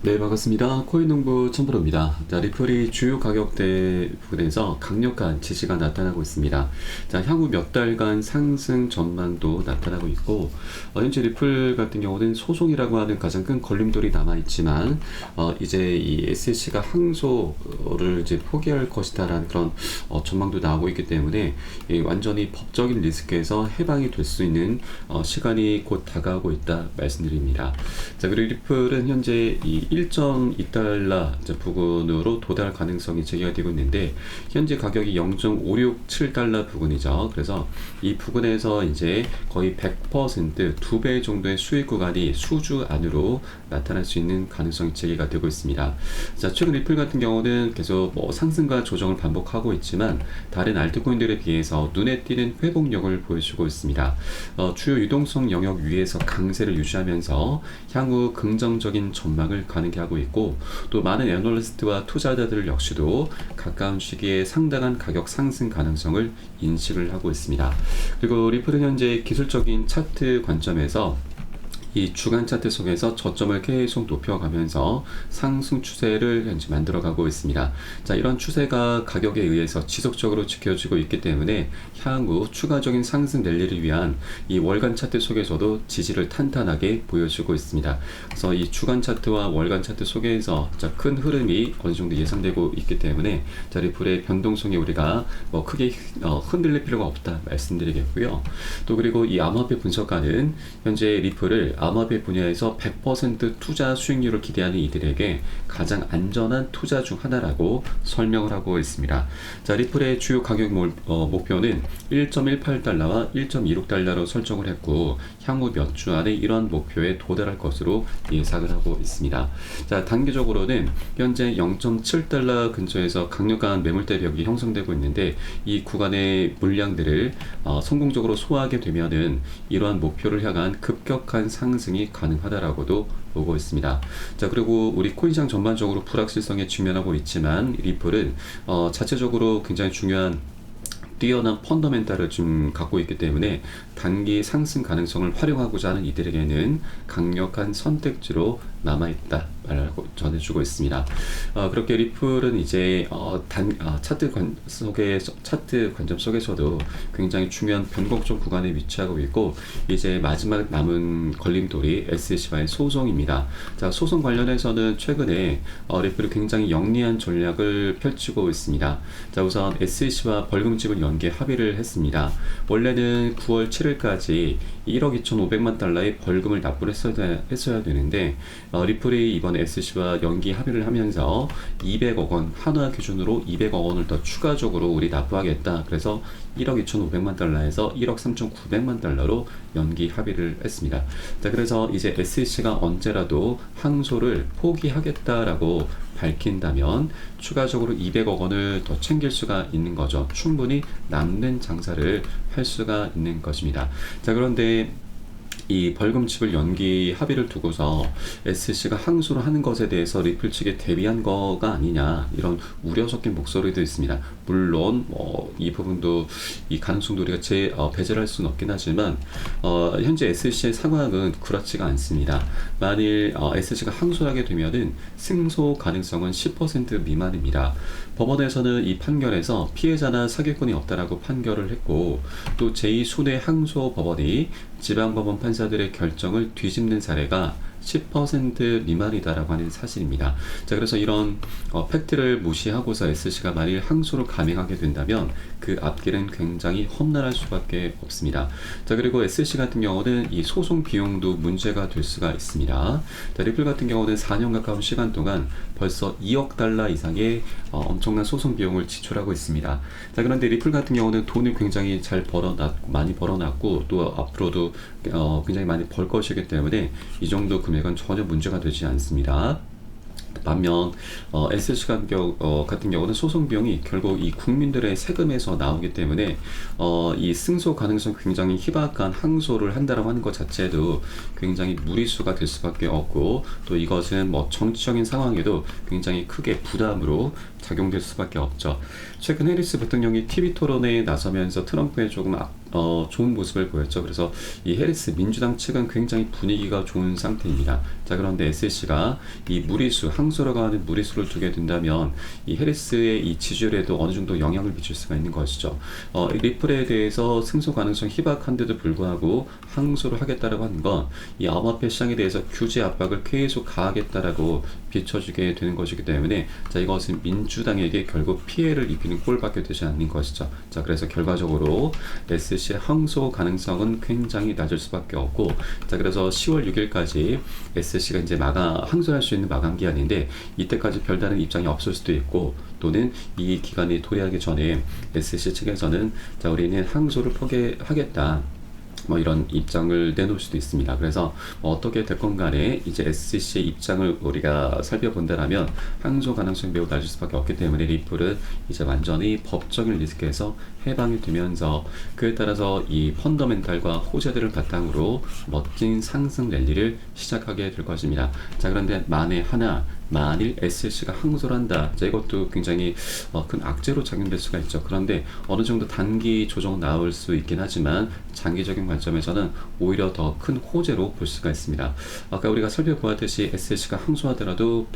네, 반갑습니다. 코인농부 천프로입니다. 자, 리플이 주요 가격대 부분에서 강력한 지지가 나타나고 있습니다. 자, 향후 몇 달간 상승 전망도 나타나고 있고, 현재 리플 같은 경우는 소송이라고 하는 가장 큰 걸림돌이 남아있지만, 이제 이 SEC가 항소를 이제 포기할 것이다라는 그런 전망도 나오고 있기 때문에, 완전히 법적인 리스크에서 해방이 될 수 있는 시간이 곧 다가오고 있다 말씀드립니다. 자, 그리고 리플은 현재 이 1.2달러 부근으로 도달 가능성이 제기가 되고 있는데, 현재 가격이 0.567달러 부근이죠. 그래서 이 부근에서 이제 거의 100% 2배 정도의 수익 구간이 수주 안으로 나타날 수 있는 가능성이 제기가 되고 있습니다. 자, 최근 리플 같은 경우는 계속 상승과 조정을 반복하고 있지만 다른 알트코인들에 비해서 눈에 띄는 회복력을 보여주고 있습니다. 주요 유동성 영역 위에서 강세를 유지하면서 향후 긍정적인 전망을 가능케 하고 있고, 또 많은 애널리스트와 투자자들 역시도 가까운 시기에 상당한 가격 상승 가능성을 인식을 하고 있습니다. 그리고 리플은 현재 기술적인 차트 관점에서 이 주간 차트 속에서 저점을 계속 높여가면서 상승 추세를 현재 만들어가고 있습니다. 자, 이런 추세가 가격에 의해서 지속적으로 지켜지고 있기 때문에 향후 추가적인 상승 랠리를 위한 이 월간 차트 속에서도 지지를 탄탄하게 보여주고 있습니다. 그래서 이 주간 차트와 월간 차트 속에서 큰 흐름이 어느 정도 예상되고 있기 때문에 자, 리플의 변동성이 우리가 크게 흔들릴 필요가 없다 말씀드리겠고요. 또 그리고 이 암호화폐 분석가는 현재 리플을 암호화폐 분야에서 100% 투자 수익률을 기대하는 이들에게 가장 안전한 투자 중 하나라고 설명을 하고 있습니다. 자, 리플의 주요 가격 목표는 1.18달러와 1.26달러로 설정을 했고, 향후 몇 주 안에 이런 목표에 도달할 것으로 예상을 하고 있습니다. 자, 단기적으로는 현재 0.7달러 근처에서 강력한 매물대 벽이 형성되고 있는데, 이 구간의 물량들을 성공적으로 소화하게 되면은 이러한 목표를 향한 급격한 상승이 가능하다라고도 보고 있습니다. 자, 그리고 우리 코인시장 전반적으로 불확실성에 직면하고 있지만 리플은 자체적으로 굉장히 중요한 뛰어난 펀더멘탈을 좀 갖고 있기 때문에 단기 상승 가능성을 활용하고자 하는 이들에게는 강력한 선택지로 남아있다 말하고 전해주고 있습니다. 그렇게 리플은 이제 차트 관점 속에서도 굉장히 중요한 변곡점 구간에 위치하고 있고, 이제 마지막 남은 걸림돌이 SEC와의 소송입니다. 자, 소송 관련해서는 최근에 리플이 굉장히 영리한 전략을 펼치고 있습니다. 자, 우선 SEC와 벌금집을 연계 합의를 했습니다. 원래는 9월 7일까지 1억 2,500만 달러의 벌금을 납부를 했어야 되는데, 리플이 이번 SEC와 연기 합의를 하면서 200억 원, 한화 기준으로 200억 원을 더 추가적으로 우리 납부하겠다. 그래서 1억 2,500만 달러에서 1억 3,900만 달러로 연기 합의를 했습니다. 자, 그래서 이제 SEC가 언제라도 항소를 포기하겠다라고 밝힌다면 추가적으로 200억 원을 더 챙길 수가 있는 거죠. 충분히 남는 장사를 할 수가 있는 것입니다. 자, 그런데 이 벌금집을 연기 합의를 두고서 SEC가 항소를 하는 것에 대해서 리플 측에 대비한 거가 아니냐, 이런 우려 섞인 목소리도 있습니다. 물론 이 부분도 이 가능성도 우리가 배제를 할 수는 없긴 하지만 현재 SEC의 상황은 그렇지가 않습니다. 만일 SEC가 항소를 하게 되면은 승소 가능성은 10% 미만입니다. 법원에서는 이 판결에서 피해자나 사기꾼이 없다라고 판결을 했고, 또 제2순회 항소 법원이 지방법원 판사들의 결정을 뒤집는 사례가 10% 미만이다라고 하는 사실입니다. 자, 그래서 이런 팩트를 무시하고서 SEC가 만일 항소를 감행하게 된다면 그 앞길은 굉장히 험난할 수밖에 없습니다. 자, 그리고 SEC 같은 경우는 이 소송 비용도 문제가 될 수가 있습니다. 자, 리플 같은 경우는 4년 가까운 시간 동안 벌써 2억 달러 이상의 엄청난 소송 비용을 지출하고 있습니다. 자, 그런데 리플 같은 경우는 돈을 굉장히 많이 벌어놨고 또 앞으로도 굉장히 많이 벌 것이기 때문에 이 정도 금액은 전혀 문제가 되지 않습니다. 반면 SEC 같은 경우는 소송 비용이 결국 이 국민들의 세금에서 나오기 때문에 이 승소 가능성 굉장히 희박한 항소를 한다라고 하는 것 자체도 굉장히 무리수가 될 수밖에 없고, 또 이것은 정치적인 상황에도 굉장히 크게 부담으로 작용될 수밖에 없죠. 최근 해리스 부통령이 TV 토론에 나서면서 트럼프에 조금 좋은 모습을 보였죠. 그래서 이 해리스 민주당 측은 굉장히 분위기가 좋은 상태입니다. 자, 그런데 SC가 이 무리수, 항소로 가는 무리수를 두게 된다면 이 해리스의 이 지지율에도 어느 정도 영향을 미칠 수가 있는 것이죠. 리플에 대해서 승소 가능성 희박한데도 불구하고 항소를 하겠다라고 하는 건 이 암호화폐 시장에 대해서 규제 압박을 계속 가하겠다라고 비춰주게 되는 것이기 때문에 자, 이것은 민주당에게 결국 피해를 입히는 꼴밖에 되지 않는 것이죠. 자, 그래서 결과적으로 SC의 항소 가능성은 굉장히 낮을 수밖에 없고, 자, 그래서 10월 6일까지 SC가 이제 항소할 수 있는 마감 기한인데 이때까지 별다른 입장이 없을 수도 있고, 또는 이 기간이 도래하기 전에 SC 측에서는 자, 우리는 항소를 포기하겠다, 뭐 이런 입장을 내놓을 수도 있습니다. 그래서 어떻게 됐건 간에 이제 SC의 입장을 우리가 살펴본다라면 항소 가능성이 매우 낮을 수밖에 없기 때문에 리플은 이제 완전히 법적인 리스크에서 해방이 되면서 그에 따라서 이 펀더멘탈과 호재들을 바탕으로 멋진 상승 랠리를 시작하게 될 것입니다. 자, 그런데 만일 SC가 항소를 한다. 자, 이것도 굉장히 큰 악재로 작용될 수가 있죠. 그런데 어느 정도 단기 조정 나올 수 있긴 하지만 장기적인 관점에서는 오히려 더 큰 호재로 볼 수가 있습니다. 아까 우리가 살펴보았듯이 SC가 항소하더라도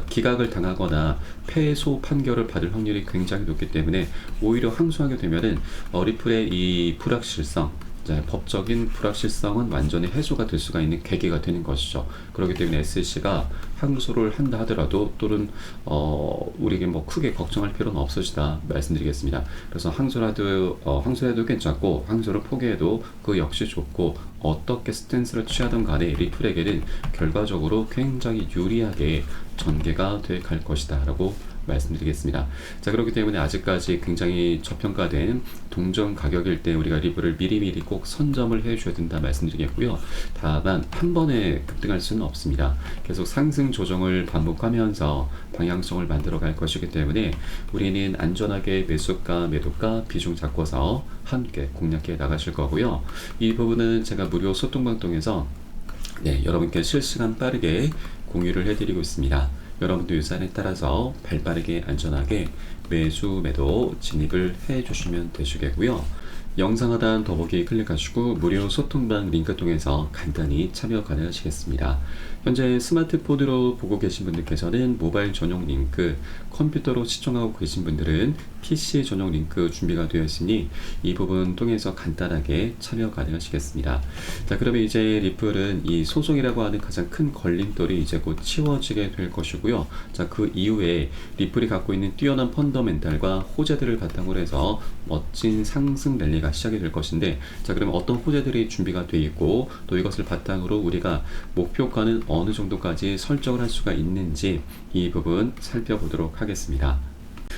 기각을 당하거나 패소 판결을 받을 확률이 굉장히 높기 때문에 오히려 항소하게 되면은 리플의 이 불확실성, 법적인 불확실성은 완전히 해소가 될 수가 있는 계기가 되는 것이죠. 그렇기 때문에 SC가 항소를 한다 하더라도 또는 우리에게 뭐 크게 걱정할 필요는 없으시다 말씀드리겠습니다. 그래서 항소해도 괜찮고 항소를 포기해도 그 역시 좋고, 어떻게 스탠스를 취하든 간에 리플에게는 결과적으로 굉장히 유리하게 전개가 돼 갈 것이다 라고 말씀드리겠습니다. 자, 그렇기 때문에 아직까지 굉장히 저평가된 동전 가격일 때 우리가 리플을 미리미리 꼭 선점을 해줘야 된다 말씀드리겠고요. 다만 한 번에 급등할 수는 없습니다. 계속 상승 조정을 반복하면서 방향성을 만들어 갈 것이기 때문에 우리는 안전하게 매수가 매도가 비중 잡고서 함께 공략해 나가실 거고요. 이 부분은 제가 무료 소통방 통해서 여러분께 실시간 빠르게 공유를 해드리고 있습니다. 여러분도 유산에 따라서 발빠르게 안전하게 매수 매도 진입을 해 주시면 되시겠고요. 영상 하단 더보기 클릭하시고 무료 소통방 링크 통해서 간단히 참여 가능하시겠습니다. 현재 스마트폰으로 보고 계신 분들께서는 모바일 전용 링크, 컴퓨터로 시청하고 계신 분들은 PC 전용 링크 준비가 되어 있으니 이 부분 통해서 간단하게 참여 가능하시겠습니다. 자, 그러면 이제 리플은 이 소송이라고 하는 가장 큰 걸림돌이 이제 곧 치워지게 될 것이고요. 자, 그 이후에 리플이 갖고 있는 뛰어난 펀더멘탈과 호재들을 바탕으로 해서 멋진 상승 랠리가 시작이 될 것인데, 자, 그러면 어떤 호재들이 준비가 되어 있고 또 이것을 바탕으로 우리가 목표가는 어느 정도까지 설정을 할 수가 있는지 이 부분 살펴보도록 하겠습니다.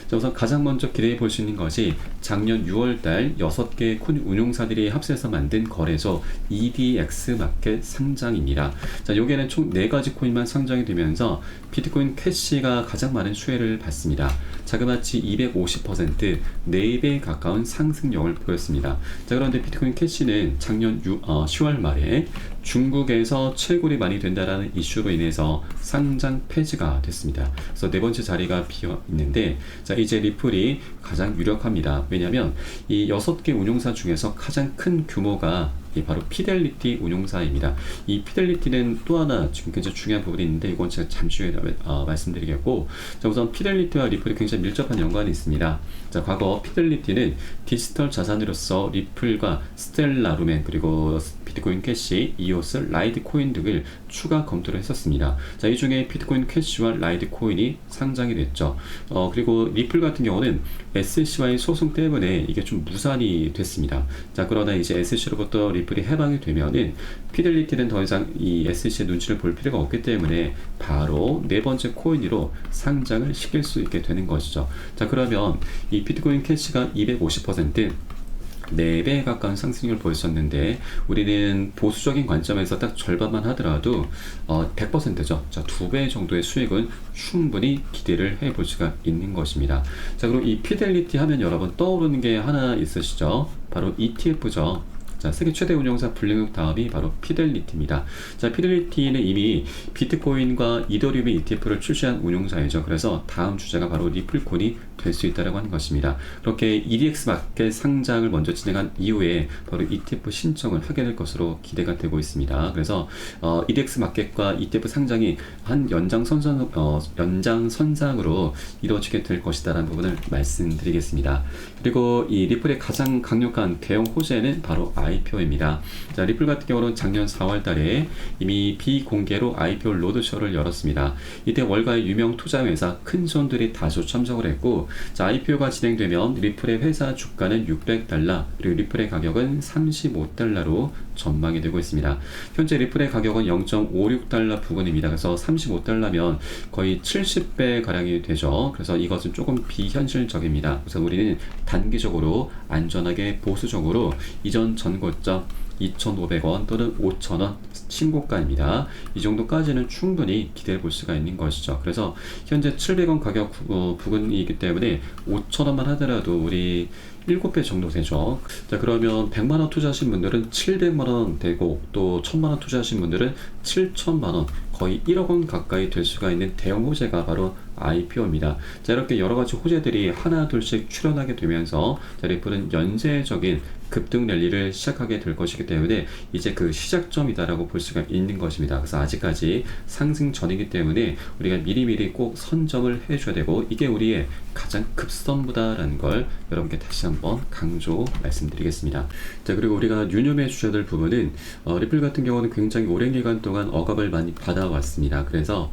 자, 우선 가장 먼저 기대해 볼 수 있는 것이 작년 6월달 6개 코인 운용사들이 합세해서 만든 거래소 EDX 마켓 상장입니다. 자, 여기에는 총 4가지 코인만 상장이 되면서 비트코인 캐시가 가장 많은 수혜를 받습니다. 자그마치 250%, 4배에 가까운 상승력을 보였습니다. 자, 그런데 비트코인 캐시는 작년 10월 말에 중국에서 채굴이 많이 된다라는 이슈로 인해서 상장 폐지가 됐습니다. 그래서 4번째 자리가 비어 있는데, 자, 이제 리플이 가장 유력합니다. 왜냐하면 이 6개 운용사 중에서 가장 큰 규모가 바로 피델리티 운용사입니다. 이 피델리티는 또 하나 지금 굉장히 중요한 부분이 있는데 이건 제가 잠시 후에 말씀드리겠고, 자, 우선 피델리티와 리플이 굉장히 밀접한 연관이 있습니다. 자, 과거 피델리티는 디지털 자산으로서 리플과 스텔라 루멘 그리고 비트코인 캐시, 이오스, 라이트 코인 등을 추가 검토를 했었습니다. 자, 이 중에 비트코인 캐시와 라이트 코인이 상장이 됐죠. 그리고 리플 같은 경우는 SC와의 소송 때문에 이게 좀 무산이 됐습니다. 자, 그러나 이제 SC로부터 리플이 해방이 되면은 피델리티는 더 이상 이 SC의 눈치를 볼 필요가 없기 때문에 바로 4번째 코인으로 상장을 시킬 수 있게 되는 것이죠. 자, 그러면 이 비트코인 캐시가 250%, 4배에 가까운 상승률을 보였었는데 우리는 보수적인 관점에서 딱 절반만 하더라도 100%죠. 자, 2배 정도의 수익은 충분히 기대를 해볼 수가 있는 것입니다. 자, 그리고 이 피델리티 하면 여러분 떠오르는 게 하나 있으시죠? 바로 ETF죠. 자, 세계 최대 운용사 블랙록 다음이 바로 피델리티입니다. 자, 피델리티는 이미 비트코인과 이더리움 ETF를 출시한 운용사이죠. 그래서 다음 주자가 바로 리플콘이 될 수 있다고 하는 것입니다. 그렇게 EDX 마켓 상장을 먼저 진행한 이후에 바로 ETF 신청을 하게 될 것으로 기대가 되고 있습니다. 그래서 EDX 마켓과 ETF 상장이 한 연장선상으로 이루어지게 될 것이다라는 부분을 말씀드리겠습니다. 그리고 이 리플의 가장 강력한 대형 호재는 바로 IPO입니다. 자, 리플 같은 경우는 작년 4월 달에 이미 비공개로 IPO 로드쇼를 열었습니다. 이때 월가의 유명 투자회사 큰 손들이 다수 참석을 했고, 자, IPO가 진행되면 리플의 회사 주가는 $600, 그리고 리플의 가격은 $35로 전망이 되고 있습니다. 현재 리플의 가격은 $0.56 부근입니다. 그래서 $35면 거의 70배 가량이 되죠. 그래서 이것은 조금 비현실적입니다. 그래서 우리는 단기적으로 안전하게 보수적으로 이전 전고점 2,500원 또는 5,000원 신고가입니다. 이 정도까지는 충분히 기대해 볼 수가 있는 것이죠. 그래서 현재 700원 가격 부근이기 때문에 5,000원만 하더라도 우리 7배 정도 되죠. 자, 그러면 100만원 투자하신 분들은 700만원 되고, 또 1000만원 투자하신 분들은 7천만원, 거의 1억원 가까이 될 수가 있는 대형 호재가 바로 IPO입니다. 자, 이렇게 여러가지 호재들이 하나 둘씩 출현하게 되면서 자, 리플은 연쇄적인 급등 랠리를 시작하게 될 것이기 때문에 이제 그 시작점이다라고 볼 수가 있는 것입니다. 그래서 아직까지 상승 전이기 때문에 우리가 미리미리 꼭 선점을 해줘야 되고, 이게 우리의 가장 급선무다라는 걸 여러분께 다시 한번 강조 말씀드리겠습니다. 자, 그리고 우리가 유념해 주셔야 될 부분은 리플 같은 경우는 굉장히 오랜 기간 동안 억압을 많이 받아왔습니다. 그래서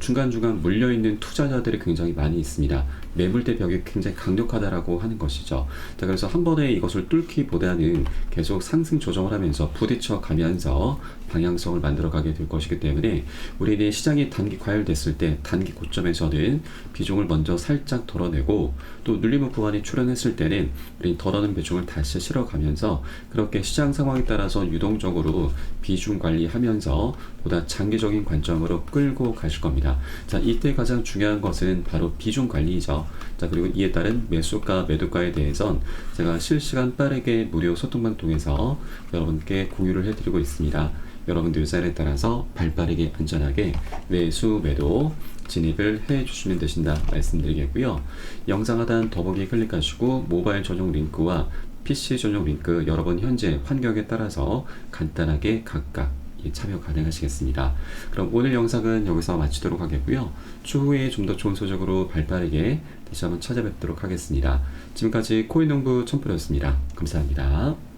중간중간 물려있는 투자자들이 굉장히 많이 있습니다. 매물대 벽이 굉장히 강력하다라고 하는 것이죠. 자, 그래서 한 번에 이것을 뚫기보다는 계속 상승 조정을 하면서 부딪혀 가면서 방향성을 만들어가게 될 것이기 때문에 우리는 시장이 단기 과열됐을 때 단기 고점에서는 비중을 먼저 살짝 덜어내고, 또 눌림목 구간이 출현했을 때는 우리 덜어낸 비중을 다시 실어가면서 그렇게 시장 상황에 따라서 유동적으로 비중 관리하면서 보다 장기적인 관점으로 끌고 가실 겁니다. 자, 이때 가장 중요한 것은 바로 비중 관리이죠. 자, 그리고 이에 따른 매수가 매도가에 대해선 제가 실시간 빠르게 무료 소통방 통해서 여러분께 공유를 해드리고 있습니다. 여러분들 의사에 따라서 발빠르게 안전하게 매수 매도 진입을 해 주시면 되신다 말씀드리겠고요. 영상 하단 더보기 클릭하시고 모바일 전용 링크와 PC 전용 링크 여러분 현재 환경에 따라서 간단하게 각각 참여 가능하시겠습니다. 그럼 오늘 영상은 여기서 마치도록 하겠고요. 추후에 좀 더 좋은 소식으로 발빠르게 다시 한번 찾아뵙도록 하겠습니다. 지금까지 코인농부 첨프였습니다. 감사합니다.